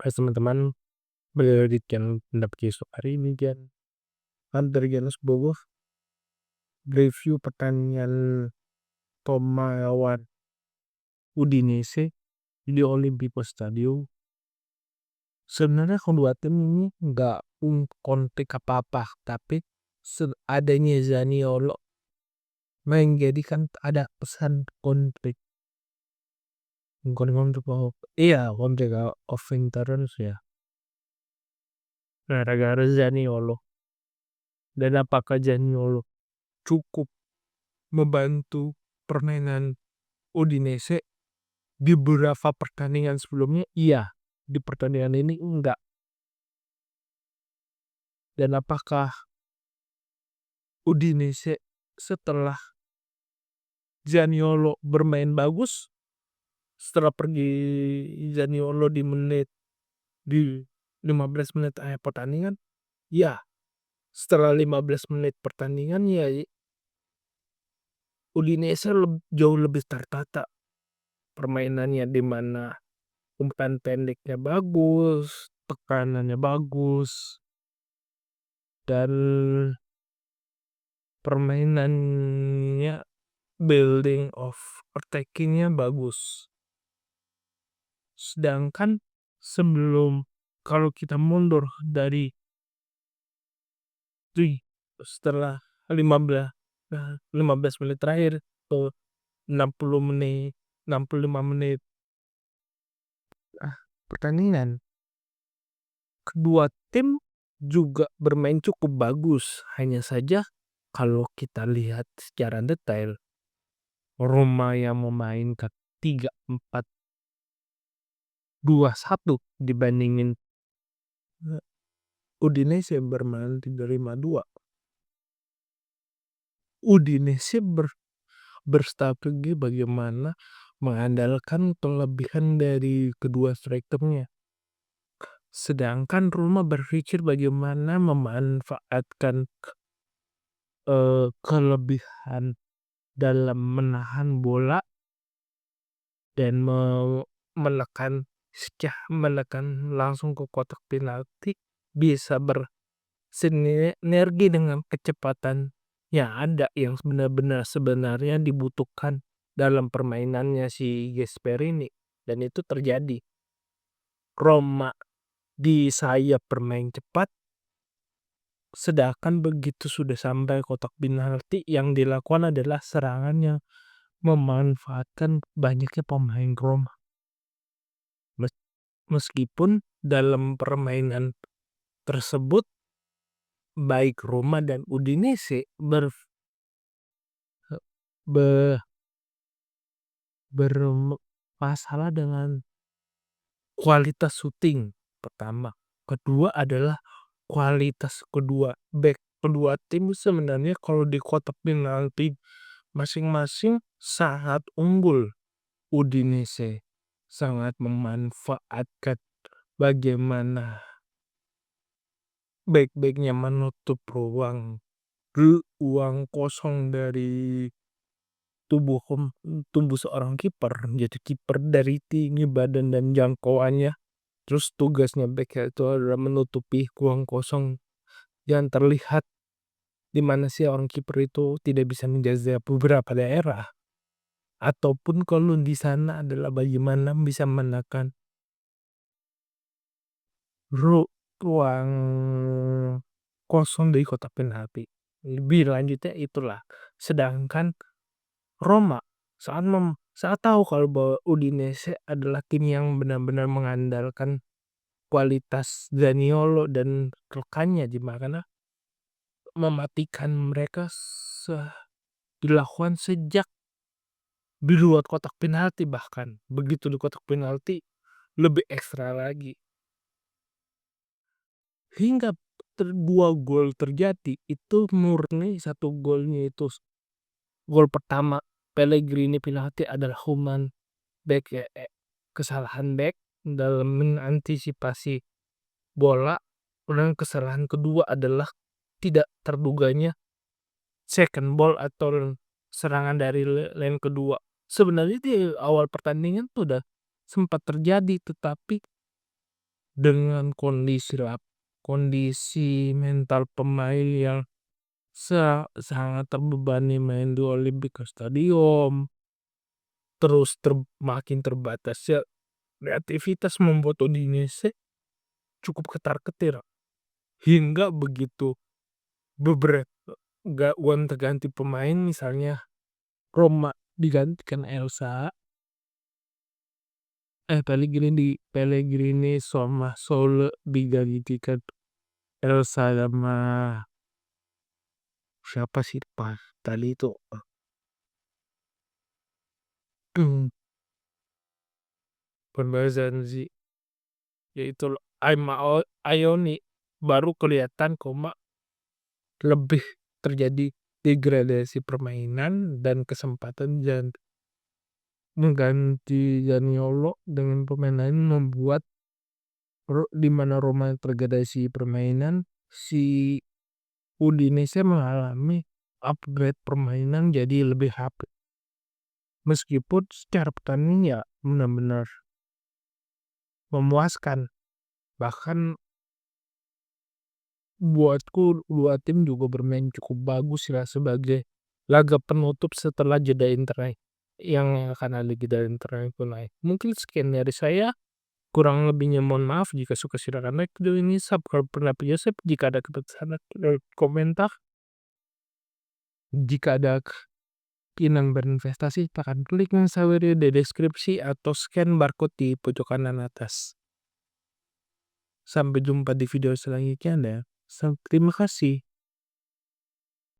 Hai teman-teman, balik lagi di channel Pendapat Yesus hari ini kan dari Giannis Bogo review pertandingan Roma lawan Udinese di Olimpico Stadium. Sebenarnya kedua tim ini nggak konflik apa-apa, tapi adanya Zaniolo menjadikan ada pesan konflik. Konflik of interest ya. Gara-gara Zaniolo. Dan apakah Zaniolo cukup membantu permainan Udinese di beberapa pertandingan sebelumnya? Iya, di pertandingan ini enggak. Dan apakah Udinese setelah Zaniolo bermain bagus, setelah pergi Zaniolo di 15 menit akhir pertandingan? Ya, setelah 15 menit pertandingan ya Udinese jauh lebih tertata permainannya, di mana umpan pendeknya bagus, tekanannya bagus, dan permainannya building of attackingnya bagus. Sedangkan sebelum, kalau kita mundur dari setelah 15 menit terakhir ke 65 menit pertandingan, kedua tim juga bermain cukup bagus. Hanya saja kalau kita lihat secara detail, Roma yang memainkan 3-4-2-1 dibandingin Udinese bermain 3-5-2. Udinese berstrategi bagaimana mengandalkan kelebihan dari kedua strikernya. Sedangkan Roma berpikir bagaimana memanfaatkan kelebihan dalam menahan bola dan menekan langsung ke kotak penalti, bisa bersinergi dengan kecepatan yang ada, yang sebenarnya dibutuhkan dalam permainannya si Gasperini. Dan itu terjadi. Roma di sayap bermain cepat, sedangkan begitu sudah sampai kotak penalti, yang dilakukan adalah serangan yang memanfaatkan banyaknya pemain Roma. Meskipun dalam permainan tersebut baik Roma dan Udinese bermasalah dengan kualitas shooting pertama. Kedua adalah kualitas kedua tim. Sebenarnya kalau di kotak penalti masing-masing sangat unggul. Udinese sangat memanfaatkan bagaimana back-backnya menutup ruang kosong dari tubuh seorang kiper. Jadi kiper dari tinggi badan dan jangkauannya, terus tugasnya back itu adalah menutupi ruang kosong yang terlihat, di mana si orang kiper itu tidak bisa menjaga beberapa daerah. Ataupun kalau di sana adalah bagaimana bisa menekan ruang kosong dari kotak penalti. Lebih lanjutnya itulah. Sedangkan Roma saat tahu kalau bahwa Udinese adalah tim yang benar-benar mengandalkan kualitas Zaniolo dan rekannya, di mana mematikan mereka dilakukan sejak di luar kotak penalti. Bahkan begitu di kotak penalti lebih ekstra lagi, hingga 2 gol terjadi. Itu murni satu golnya itu gol pertama Pellegrini penalti adalah kesalahan back dalam mengantisipasi bola. Dan kesalahan kedua adalah tidak terduganya second ball atau serangan dari lane kedua. Sebenarnya di awal pertandingan tuh udah sempat terjadi, tetapi dengan kondisi mental pemain yang sangat terbebani main di Olimpico Stadium, terus makin terbatasnya kreativitas membuat Udinese cukup ketar-ketir, hingga begitu beberapa gonta-ganti pemain, misalnya Roma digantikan Pellegrini sama Sole digantikan Elsa sama siapa sih pas tadi itu, pembahasan sih, yaitu Ioni, baru kelihatan lebih terjadi degradasi permainan dan kesempatan mengganti Zaniolo dengan pemain lain membuat di mana Roma tergradasi permainan, si Udinese mengalami upgrade permainan jadi lebih HP. Meskipun secara pertandingan ya benar-benar memuaskan. Bahkan buatku dua tim juga bermain cukup bagus ya sebagai laga penutup setelah jeda internal yang akan ada jeda internal itu naik. Mungkin sekian dari saya. Kurang lebihnya mohon maaf. Jika suka silakan like video ini, subscribe pendapat Yosep. Jika ada kepesan komentar, jika ada keinginan berinvestasi, silahkan klik link saya di deskripsi atau scan barcode di pojok kanan atas. Sampai jumpa di video selanjutnya. Terima kasih.